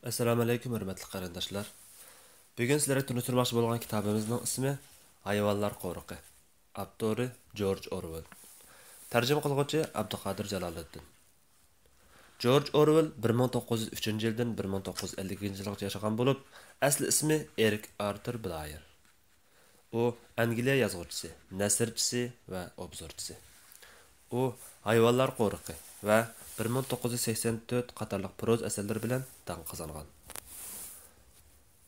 Assalomu alaykum hurmatli qarindoshlar. Bugun sizlarga tunishtirmoqchi bo'lgan kitobimizning ismi Hayvonlar qo'riqi. Avtori George Orwell. Tarjima qiluvchi Abduqodir Jaloliddin. George Orwell 1903-yildan 1950-yilgacha yashagan bo'lib, asli ismi Eric Arthur Blair. U Angliya yozuvchisi, nasrchisi va obzorchisi. U Hayvonlar qo'riqi va 1984 qatorliq proz asarlari bilan tan qozongan.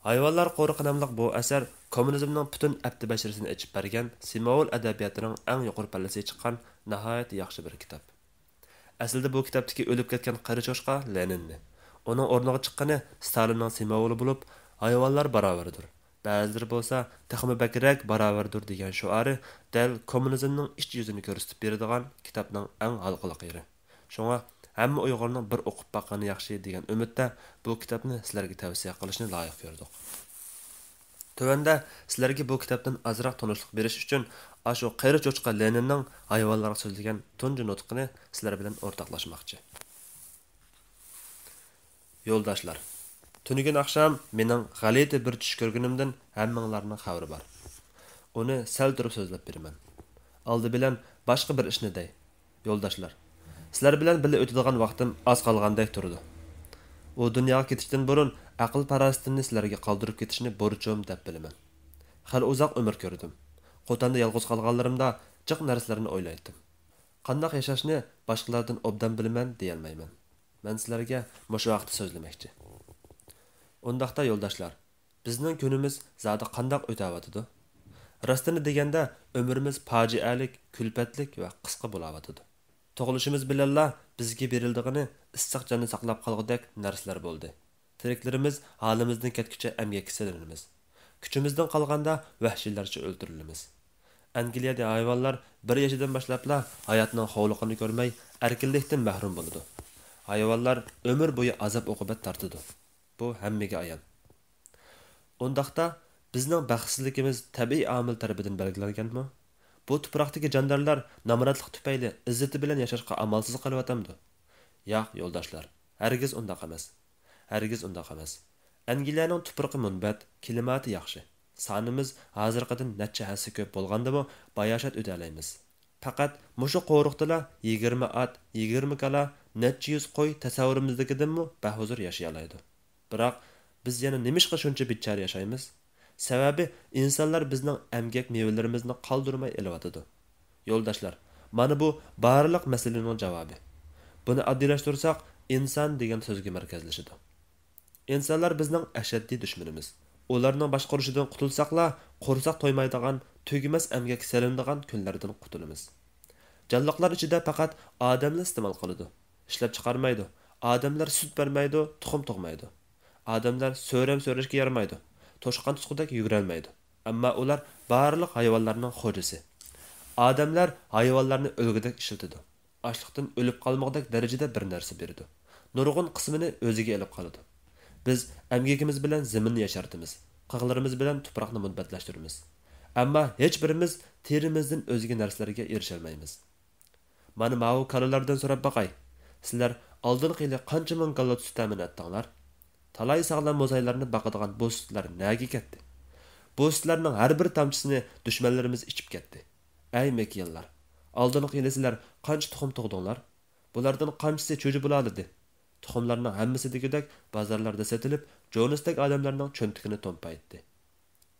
Hayvonlar qo'riqi nomli bu asar kommunizmning butun abdi basharasini ichib bergan simvol adabiyotining eng yuqori pallasiga chiqqan nihoyat yaxshi bir kitob. Aslida bu kitobdagi o'lib ketgan qari cho'chqa Leninni, uning o'rniga chiqqani Stalinning simvoli bo'lib, hayvonlar barobardir. Ba'zilar bo'lsa, taxmi bakrak barobardir degan shuari dal kommunizmning ich yuzini ko'rsatib beradigan kitobning eng halqiliq yeri. Shunga hamma Uyg'urning bir o'qib boqqani yaxshi degan umidda bu kitobni sizlarga tavsiya qilishni loyiq ko'rdik. Tövəndə sizlərə bu kitabdan azraq tanışlıq beriş üçün aşu qeyri çoçqa Leninning hayvonlarga so'zlagan tunji nutqini sizlar bilan o'rtoqlashmoqchi. Yo'ldoshlar, tunigun oqshom mening g'alati bir tush ko'rganimdan hammanglarning xabari bor. Uni sal turib so'zlab beraman. Oldi bilan boshqa bir ishni dey. Yo'ldoshlar, sizlar bilan birga o'tadigan vaqtim oz qolgandek turdi. U dunyoga ketishdan burun aql parastimni sizlarga qoldirib ketishni borchum deb bilaman. Hali uzoq umr ko'rdim. Qotanda yolg'iz qolganlarimda jiq narsalarni o'ylaydim. Qanday yashashni boshqalardan obdan bilaman deya olmayman. Men sizlarga mushu vaqtda so'zlamoqchi. Undaqda yo'ldoshlar, bizning kunimiz zada qanday o'tayotidi? Rostini deganda umrimiz fojialik, kulfatlik va qisqa bo'layotidi. Tug'ilishimiz bilanla bizga berildigini issiq jonni saqlab qolgudek narsalar bo'ldi. Tiriklarimiz halimizdan ketguncha emgakka silinimiz. Kuchimizdan qolganda vahshiylarcha o'ldirilimiz. Angliyada hayvonlar 1 yoshidan boshlabla hayotning xovliqini ko'rmay, erkinlikdan mahrum bo'ladi. Hayvonlar umr bo'yi azob uqubat tortadi. Bu hammaga ayon. Undaqda bizning baxtsizligimiz tabiiy omil tarafidan belgilanganmi? Bu tuproqdagi jondarlar namratlik tufayli izzati bilan yashashga amalsiz qolyotamdi. Yo'q, yo'ldoshlar, hargiz undaq emas. Hargiz undaq emas. Angliyaning tuproqi munbat, klimati yaxshi. Sonimiz hozirgidan necha hassa ko'p bo'lgandimi, bayoshat o'talaymiz. Faqat mushu qo'riqdala 20 at, 20 kala, necha yuz qo'y tasavvurimizdagidanmi bahuzur yashay oladi. Biroq biz yana nimishqa shuncha bichar yashaymiz? Sababi insonlar bizning emgak mevalarimizni qoldirmay elayotidi. Yo'ldoshlar, mana bu barliq masalaning javobi. Buni oddiylashtirsak, inson degan so'zga markazlashadi. İnsanlar bizning ashaddiy dushmanimiz. Ularning boshqarishidan qutulsaqla, qo'rsoq to'ymaydigan, tugimas emgak salinadigan kunlardan qutulamiz. Jonliqlar ichida faqat odamlar iste'mol qiladi. Ishlab chiqarmaydi. Odamlar sut bermaydi, tuxum tug'maydi. Odamlar so'rashga yaramaydi. To'shqan tutqudek yugurolmaydi. Ammo ular barliq hayvonlarning xo'jasi. Odamlar hayvonlarni o'lgudek ishlatadi. Ochliqdan o'lib qolmoqdek darajada bir narsa beradi. Nurg'un qismini o'ziga olib qoladi. Biz emgakimiz bilan zaminni yashartimiz. Qig'larimiz bilan tuproqni munbatlashtiramiz. Ammo hech birimiz terimizdan o'zga narsalarga erisha olmaymiz. Mana ma'u kalalardan so'rab boqay. Sizlar oldin qiyla qancha ming kalla sut ta'min etdinglar? Talay sog'lom mo'zaylarni baqadigan bu sutlar nega ketdi? Bu sutlarning har bir tomchisini dushmanlarimiz ichib ketdi. Ey mekiyallar, oldin qiyla sizlar qancha tuxum tug'dinglar? Bulardan qanchasi cho'ji bo'ladi? Tuxumlarning hammasi degidek bozorlarda sotilib, Jonisdek odamlarning cho'ntigini to'mpaytdi.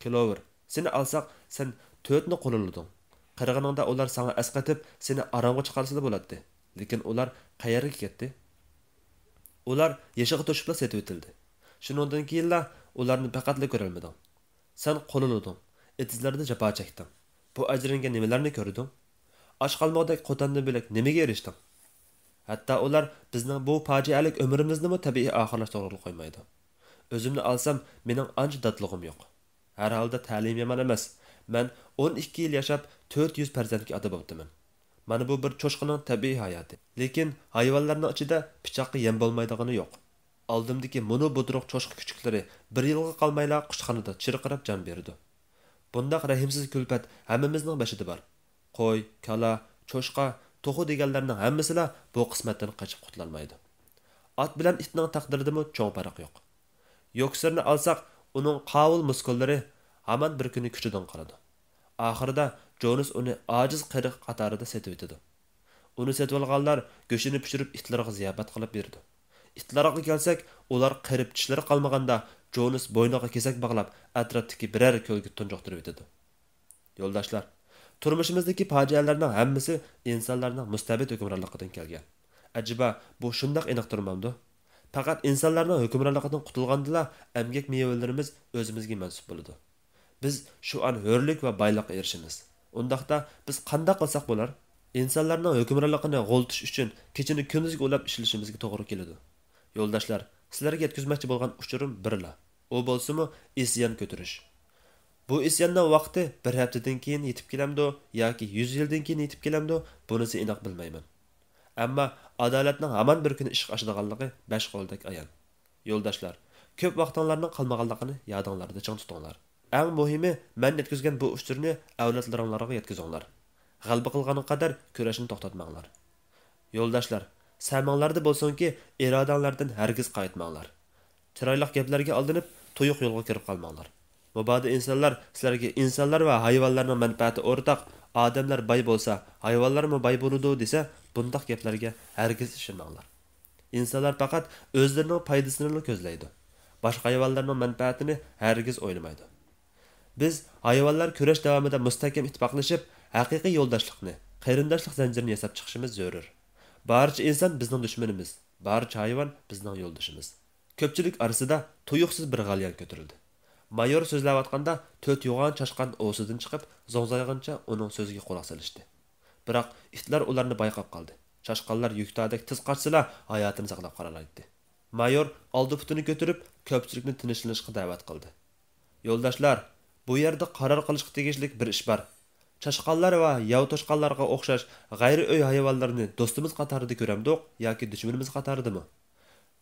Clover, seni alsaq, sen 4 ni qo'llading. Qirg'iningda ular sana asqatib, seni oromga chiqarsa bo'ladi. Lekin ular qayerga ketdi? Ular yeshig'i to'shibla setib o'tildi. Shuningdan keyinla ularni faqatla ko'rolmading. Sen qo'llading, etizlarda jafo chekding. Bu ajringa nimalarni ko'rding? Och qolmoqdek qo'tandan bilak nimaga erishding? Hatta ular bizning bu fojialik umrimizni tabiiy oxirlashga to'g'ri qo'ymaydi. O'zimni olsam, mening ancha dadlig'im yo'q. Har holda ta'lim yomon emas. Men 12 yil yashab 400 farzandga ota bo'ldim. Mana bu bir cho'chqining tabiiy hayoti. Lekin hayvonlarning ichida pichoqqa yem bo'lmaydigani yo'q. Oldimdagi mono budruq cho'chqa kuchuklari 1 yilga qolmayla qushxonada chirqirab jon berdi. Bundaq rahimsiz kulfat hammamizning beshida bor. Qo'y, kala, cho'chqa, to'xu deganlarning hammasilar bu qismatdan qochib qutulolmaydi. At bilan itning taqdiridimi cho'ng farq yo'q. Yoksirni alsaq, uning qavul muskullari hamon bir kuni kuchidan qoladi. Oxirida Jonas uni ojiz qiriq qatorida setib etadi. Uni setib olganlar go'shini pishirib itlarga ziyofat qilib berdi. İtlarga kelsak, ular qirib tishlari qolmaganda Jonas bo'yniga kesak bog'lab, atrofdagi biror ko'lga tunjoqtirib etadi. Yo'ldoshlar, turmushimizdagi fojialarning hammasi insonlarning mustabid hukmronligidan kelgan. Ajiba bu shundoq aniq turmamdi? Faqat insonlarning hukmronligidan qutulgandila emgak mevalarimiz o'zimizga mansub bo'ladi. Biz shu an hurlik va boylikqa erishamiz. Undaqda biz qanday qilsak bo'lar? İnsanlarning hukmronligini g'oltish uchun kechini kunduzga ulab ishlashimizga to'g'ri keladi. Yo'ldoshlar, sizlarga yetkazmoqchi bo'lgan uchurim birla. U bo'lsa-mu isyon ko'tarish. Bu isyonning vaqti bir haftadan keyin yetib kelamdi yoki 100 yildan keyin yetib kelamdi, bunisi aniq bilmayman. Ammo adolatning hamon bir kuni ish oshadiganligi besh qo'ldek ayon. Yo'ldoshlar, ko'p vaqtinglarning qolmaganligini yodinglarda chang tutinglar. Eng muhimi, men yetkazgan bu uchurni avlodlaringlarga yetkazinglar. G'alba qilgani qadar kurashni to'xtatmanglar. Yo'ldoshlar, saminglarda bo'lsinki, irodanglardan hargiz qaytmanglar. Chiroyli gaplarga aldanib, to'yiq yo'lga kirib qolmanglar. Mabodo insonlar sizlarga insonlar va hayvonlarning manfaati o'rtaq, odamlar boy bo'lsa, hayvonlarmi boy bo'ladi desa, bundoq gaplarga hargiz ishonmanglar. İnsanlar faqat o'zlarining foydasini ko'zlaydi. Boshqa hayvonlarning manfaatini hargiz o'ylamaydi. Biz hayvonlar kurash davomida mustahkam ittifoqlashib, haqiqiy yo'ldoshlikni, qarindoshlik zanjirini yasab chiqishimiz zarur. Barcha inson bizning dushmanimiz, barcha hayvon bizning yo'ldoshimiz. Ko'pchilik orasida tuyuqsiz bir g'alyan ko'tarildi. Mayor so'zlayotganda 4 yo'g'on chashqan o'sidan chiqib, zo'ngzaygancha uning so'ziga quloq solishdi. Biroq itlar ularni bayqab qoldi. Chashqanlar yuktadek tiz qarsila hayotini saqlab qolalaydi. Mayor oldi putini ko'tarib, ko'pchilikni tinchlanishga da'vat qildi. Yo'ldoshlar, bu yerda qaror qilishga tegishli bir ish bor. Chashqanlar va yav toshqanlarga o'xshash g'ayri uy hayvonlarni do'stimiz qatorida ko'ramdiq yoki dushmanimiz qatoridami?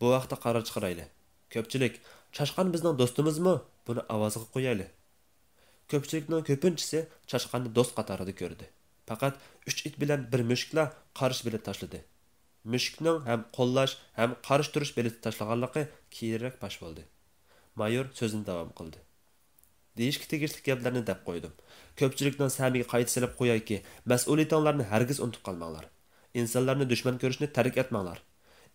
Bu vaqtda qaror chiqaraylik. Ko'pchilik chashqan bizning do'stimizmi? Buni ovozga qo'yaylik. Ko'pchilikning ko'pinchisi chashqanni do'st qatorida ko'rdi. Faqat 3 it bilan bir mushukla qarish bilet tashladi. Mushukning ham qo'llash, ham qarish turish bileti tashlaganligi keyinroq pash bo'ldi. Mayor so'zini davom qildi. Deyishga tegishli gaplarni deb qo'ydim. Ko'pchilikning samiga qayta silib qo'yayki, mas'uliyatinglarni hargiz unutib qolmanglar. İnsanlarni dushman ko'rishni tark etmanglar.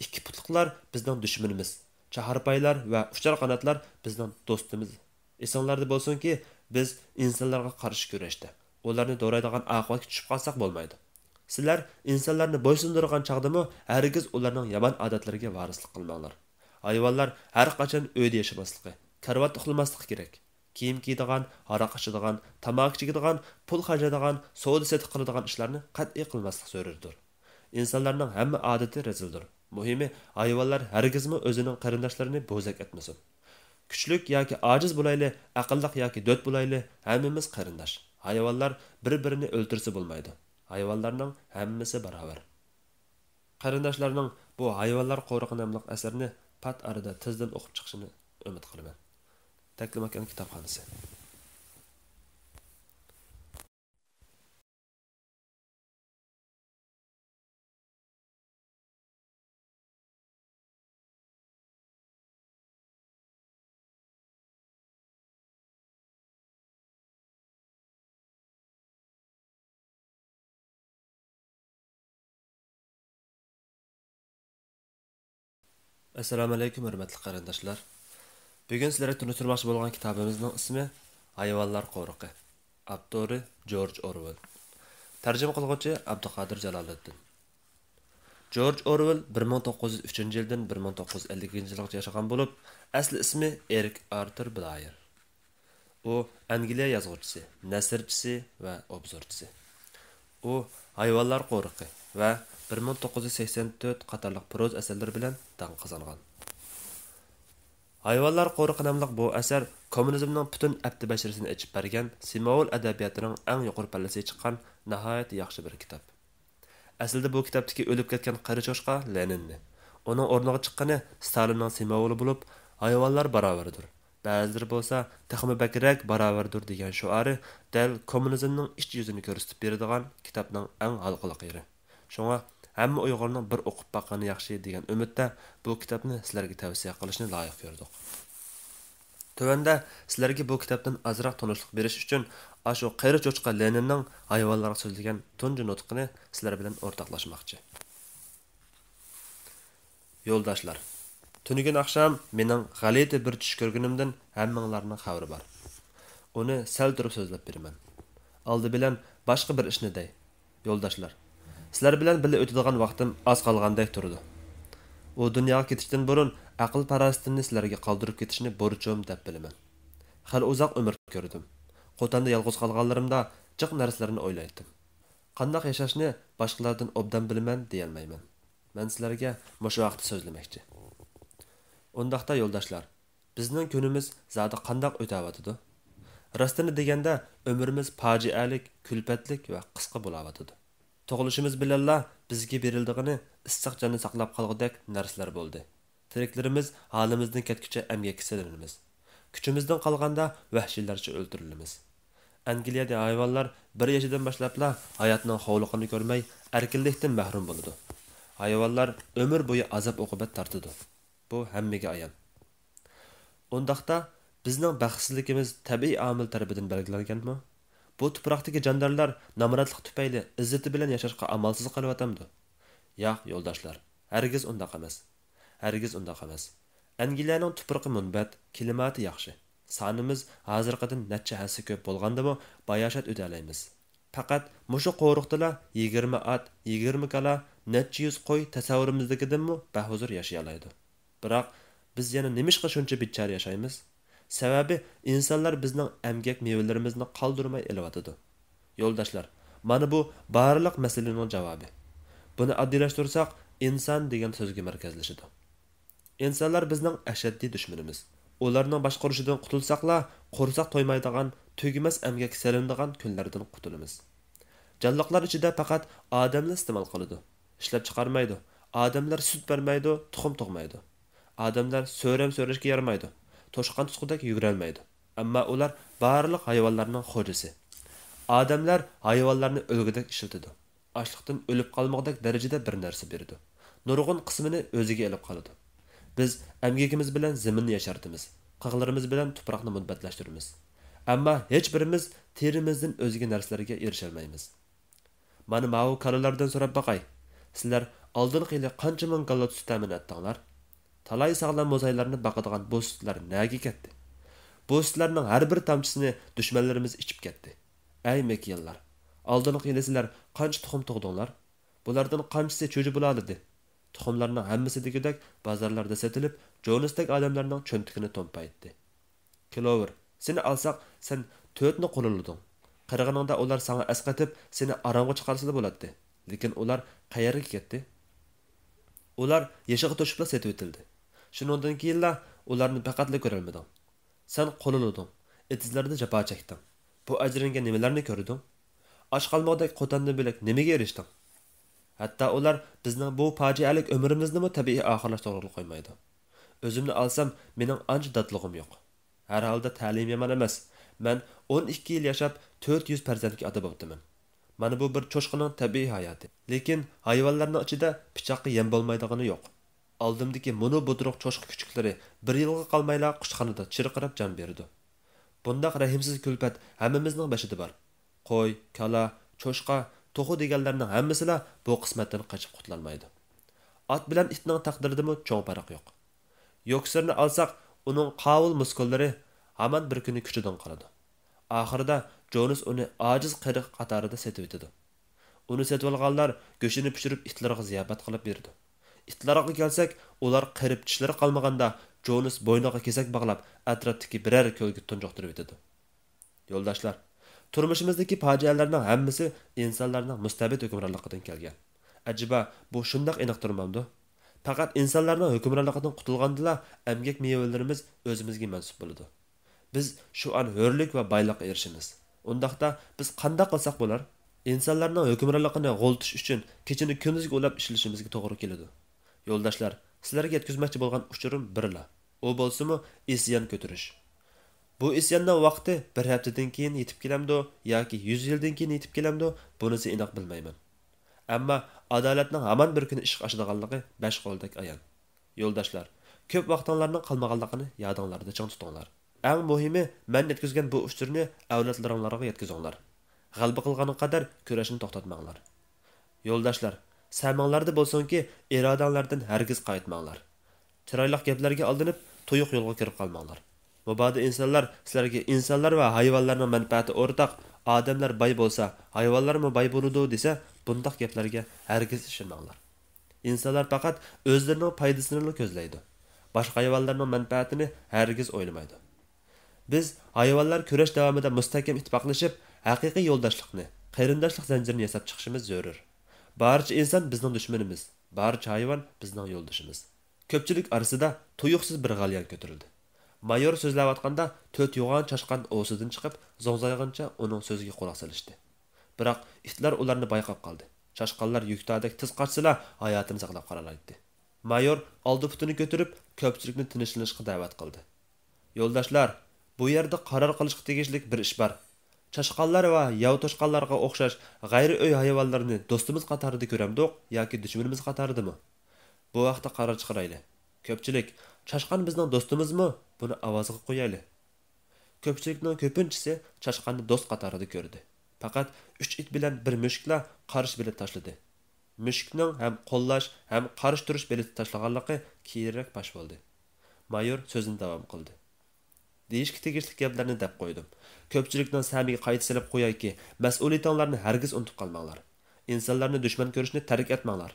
Ikki putliqlar bizning dushmanimiz. Chaharpaylar va uchar qanotlar bizning do'stimiz. Esinglarda bo'lsinki, biz insonlarga qarshi kurashda, ularni do'raydigan oqibatga tushib qolsak bo'lmaydi. Sizlar insonlarni bo'ysundirgan chaqdimi, hargiz ularning yomon odatlariga varislik qilmanglar. Hayvonlar har qachon uyda yashamasligi, karvat uxlamasligi kerak. Kiyim kiydigan, aroq ichadigan, tamok chekadigan, pul xarjlaydigan, savdo setiq qiladigan ishlarni qat'iy qilmaslik zarurdir. İnsanlarning hamma odati rezildir. Muhimi, hayvonlar hargizmi o'zining qarindoshlarini bo'zak etmasin. Kuchlik yoki ojiz bo'layli, aqlliq yoki do't bo'layli, hammamiz qarindosh. Hayvonlar bir-birini o'ltirsa bo'lmaydi. Hayvonlarning hammasi barobar. Qarindoshlarning bu hayvonlar qo'rg'i nomli asarni pat arada tezdan o'qib chiqishini umid qilaman. Taklim akan kitobxonasi. Assalomu alaykum hurmatli qarindoshlar. Bugun sizlarga tunishtirmoqchi bo'lgan kitobimizning ismi Hayvonlar qo'rqi. Avtori George Orwell. Tarjima qiluvchi Abduqodir Jaloliddin. George Orwell 1903-yildan 1950-yilgacha yashagan bo'lib, asli ismi Eric Arthur Blair. U Angliya yozuvchisi, nasrchisi va obzorchisi. U Hayvonlar qo'rqi va 1984 qatorliq proz asarlar bilan dong qozongan. Hayvonlar qo'rqi nomli bu asar kommunizmning butun abdi basharasini ichib bergan Simavol adabiyotining eng yuqori pallasiga chiqqan nihoyat yaxshi bir kitob. Aslida bu kitobdagi o'lib ketgan qari cho'shqa Leninni, uning o'rniga chiqqani Stalinning Simovoli bo'lib, hayvonlar barobardir. Ba'zilari bo'lsa, taxmi bakrak barobardir degan shuari dal kommunizmning ich yuzini ko'rsatib beradigan kitobning eng halqiliq yeri. Shunga hamma Uyg'urning bir o'qib boqqani yaxshi degan umidda bu kitobni sizlarga tavsiya qilishni loyiq ko'rdik. Tövəndə sizlərə bu kitabdan azraq tanışlıq beriş üçün aşu Qayra Çoçqa Leninning hayvonlarga so'zlagan tunji nutqini sizlar bilan o'rtoqlashmoqchi. Yo'ldoshlar, tunigun axsham mening g'alati bir tush ko'rganimdan hammanglarning xabari bor. Uni sal turib so'zlab beraman. Oldi bilan boshqa bir ishni dey. Yo'ldoshlar, sizlar bilan birga o'tadigan vaqtim oz qolgandek turdi. U dunyoga ketishdan burun aql parastimni sizlarga qoldirib ketishni borchum deb bilaman. Hali uzoq umr ko'rdim. Qotanda yolg'iz qolganlarimda jiq narsalarni o'ylaydim. Qandoq yashashni boshqalardan obdan bilaman deyolmayman. Men sizlarga mushu vaqtda so'zlamoqchi. Undaqda yo'ldoshlar, bizning kunimiz zodi qandoq o'tayotidi? Rostini deganda umrimiz fojialik, kulfatlik va qisqa bo'layotidi. Tug'ilishimiz bilanla bizga berildigini issiq jonni saqlab qolgudek narsalar bo'ldi. Tiriklarimiz halimizdan ketguncha emgakka silinamiz. Kuchimizdan qolganda vahshiylarcha o'ldirilamiz. Angliyada hayvonlar 1 yoshidan boshlabla hayotning xovliqini ko'rmay, erkinlikdan mahrum bo'ladi. Hayvonlar ömür bo'yi azob uqubat tortadi. Bu hammaga ayon. Undaqda bizning baxtsizligimiz tabiiy omil tarafidan belgilanganmi? Bu tuproqdagi jondarlar namratlik tufayli izzati bilan yashashga amalsiz qolyotamdi. Yo'q, yo'ldoshlar, hargiz undaq emas. Hargiz undaq emas. Angliyaning tuproqi munbat, klimati yaxshi. Sonimiz hozirgidan necha hassa ko'p bo'lgandimi, bayoshat o'talaymiz. Faqat mushu qo'riqdala 20 at, 20 kala, necha yuz qo'y tasavvurimizdagidanmi bahuzur yashay oladi. Biroq biz yana nimishqa shuncha bichar yashaymiz? Sababi insonlar bizning emgak mevalarimizni qoldirmay elayotidi. Yo'ldoshlar, mana bu barliq masalaning javobi. Buni oddiylashtirsak, inson degan so'zga markazlashadi. İnsanlar bizning ashaddiy dushmanimiz. Ularning boshqarishidan qutulsaqla, qo'rsoq to'ymaydigan, tugimas emgak salinadigan kunlardan qutulamiz. Jonliqlar ichida faqat odamlar iste'mol qiladi. Ishlab chiqarmaydi. Odamlar sut bermaydi, tuxum tug'maydi. Odamlar so'rashga yaramaydi. To'shqan tutqudek yugurolmaydi. Ammo ular barliq hayvonlarning xo'jasi. Odamlar hayvonlarni o'lgudek ishlatadi. Ochliqdan o'lib qolmoqdek darajada bir narsa berdi. Nurg'un qismini o'ziga olib qoladi. Biz emgakimiz bilan zaminni yashartimiz. Qig'larimiz bilan tuproqni mudbatlashtiramiz. Ammo hech birimiz terimizdan o'zga narsalarga erisha olmaymiz. Mana ma'u kalalardan so'rab boqay. Sizlar oldingi yili qancha ming kalla sut ta'min etdinglar? Talay sog'lom mo'zaylarni baqadigan bu sutlar nega ketdi? Bu sutlarning har bir tomchisini dushmanlarimiz ichib ketdi. Ey mekiyallar, oldingi yili sizlar qancha tuxum tug'dinglar? Bulardan qanchasi cho'ji bo'ladi? Tuxumlarning hammasi degidek bozorlarda sotilib, Jonesdek odamlarning cho'ntigini to'mpaytdi. Clover, seni alsaq, sen 4 ni qo'llading. Qirg'iningda ular sana asqatib, seni oromga chiqarsa bo'ladi. Lekin ular qayerga ketdi? Ular yeshig'i to'shibla setib o'tildi. Shuningdan keyinla ularni faqatla ko'rolmading. Sen qo'llading, etizlarda jafo chekding. Bu ajringa nimalarni ko'rding? Och qolmoqdek qo'tandan bilak nimaga erishding? Hatta ular bizning bu fojialik umrimizni tabiiy oxirlashtirib qo'ymaydi. O'zimni olsam, mening ancha dadlig'im yo'q. Har holda ta'lim yomon emas. Men 12 yil yashab 400 farzandga ota bo'ldim. Mana bu bir cho'shqining tabiiy hayoti. Lekin hayvonlarning ichida pichoqqa yem bo'lmaydigani yo'q. Oldimdagi mono budruq cho'shqi kuchuklari 1 yilga qolmayla qushxonada chirqirab jon berdi. Bundaq rahimsiz kulfat hammamizning beshida bor. Qo'y, kala, cho'shqa, to'xu deganlarning hammasila bu qismatdan qochib qutulolmaydi. At bilan itning taqdiridimi cho'ng farq yo'q. Yo'ksirni olsak, uning qovul muskullari hamon bir kuni kuchidan qoladi. Oxirida Jones uni ojiz qiriq qatorida setib o'tdi. Uni setib olganlar go'shini pishirib itlarga ziyofat qilib berdi. Itlarga kelsak, ular qirib tishlari qolmaganda Jones bo'yniga kesak bog'lab atrofdagi biror ko'lga tunjoqtirib o'tdi. Yo'ldoshlar, turmushimizdagi fojialarning hammasi insonlarning mustabid hukmronligidan kelgan. Ajiba, bu shundoq aniq turmamdi? Faqat insonlarning hukmronligidan qutulgandila emgak mevalarimiz o'zimizga mansub bo'ladi. Biz shu an hurlik va boylikqa erishamiz. Undaqda biz qanday qilsak bo'lar? İnsanlarning hukmronligini g'oltish uchun kechini kunduzga ulab ishlashimizga to'g'ri keladi. Yo'ldoshlar, sizlarga yetkazmoqchi bo'lgan uchurim birla. U bo'lsa-mu isyon ko'tarish. Bu isyonning vaqti bir haftadan keyin yetib kelamdi yoki 100 yildan keyin yetib kelamdi, bunisi aniq bilmayman. Ammo adolatning hamon bir kuni ish ochadiganligi 5 qo'ldek ayon. Yo'ldoshlar, ko'p vaqtinglarning qolmaganligini yodinglarda ching tutinglar. Eng muhimi, men yetkizgan bu uchurni avlodlaringlarga yetkizinglar. G'alba qilgani qadar kurashni to'xtatmanglar. Yo'ldoshlar, saminglarda bo'lsinki, irodanglardan hargiz qaytmanglar. Chiroyli gaplarga aldanib, to'yiq yo'lga kirib qolmanglar. Mabodo insonlar sizlarga insonlar va hayvonlarning manfaati o'rtaq, odamlar boy bo'lsa, hayvonlarmi boy bo'ladi desa, bundaq gaplarga hargiz ishonmanglar. İnsanlar faqat o'zlarining foydasini ko'zlaydi. Boshqa hayvonlarning manfaatini hargiz o'ylamaydi. Biz hayvonlar kurash davomida mustahkam ittifoqlashib, haqiqiy yo'ldoshlikni, qarindoshlik zanjirini yasab chiqishimiz zarur. Barcha inson bizning dushmanimiz, barcha hayvon bizning yo'ldoshimiz. Ko'pchilik orasida tuyuqsiz bir g'alyan ko'tarildi. Mayor so'zlayotganda to'rt yo'g'on chashqan o'sidan chiqib, zo'ngzaygancha uning so'ziga quloq solishdi. Biroq itlar ularni bayqab qoldi. Chashqanlar yuktadek tiz qaçsalar hayotini saqlab qolalaydi. Mayor oldi putini ko'tarib, ko'pchilikni tinchlanishga da'vat qildi. Yo'ldoshlar, bu yerda qaror qilishga tegishli bir ish bor. Chashqanlar va yav toshqanlarga o'xshash g'ayri uy hayvonlarni do'stimiz qatorida ko'ramdiq yoki dushmanimiz qatoridami? Bu vaqtda qaror chiqaraylik. Ko'pchilik, chashqan bizning do'stimizmi? Buni ovozga qo'yaylik. Ko'pchilikning ko'pinchisi chashqanni do'st qatorida ko'rdi. Faqat 3 it bilan bir mushukla qarish bilet tashladi. Mushukning ham qo'llash, ham qarish turish bileti tashlaganligi keyinroq pash bo'ldi. Mayor so'zini davom qildi. Deyishga tegishli gaplarni deb qo'ydim. Ko'pchilikning samiga qayta silib qo'yayki, mas'uliyatinglarni hargiz unutib qolmanglar. İnsanlarni dushman ko'rishni tark etmanglar.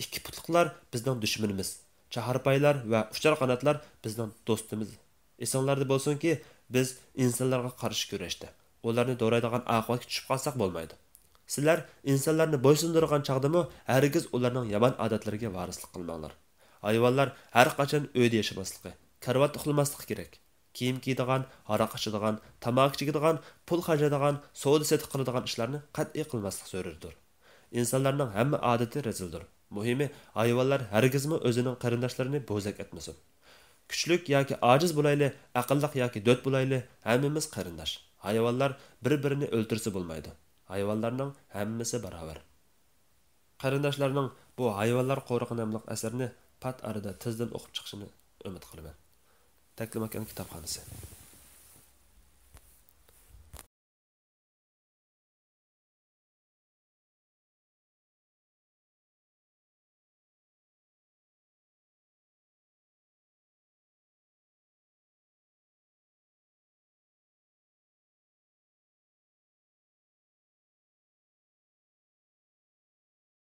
Ikki putliqlar bizning dushmanimiz. Chaharpaylar va uchar qanotlar bizning do'stimiz. Esinglarda bo'lsinki, biz insonlarga qarshi kurashda ularni do'raydigan oqibatga tushib qolsak bo'lmaydi. Sizlar insonlarni bo'ysundirgan chaqdimi, hargiz ularning yomon odatlariga varislik qilmanglar. Hayvonlar har qachon uyda yashamasligi, karvat uxlamasligi kerak. Kiyim kiydigan, aroq ichadigan, tamoq chekadigan, pul xarjlaydigan, savdo setiq qiladigan ishlarni qat'iy qilmaslik zarurdir. İnsanlarning hamma odati razildir. Muhimi, hayvonlar hargizmi o'zining qarindoshlarini bo'zak etmasin. Kuchlik yoki ojiz bo'layli, aqlliq yoki do't bo'layli, hammamiz qarindosh. Hayvonlar bir-birini o'ltirsa bo'lmaydi. Hayvonlarning hammasi barobar. Qarindoshlarning bu hayvonlar qo'rg'i nomli asarni pat arada tezdan o'qib chiqishini umid qilaman. Taklimakan kitobxonasi.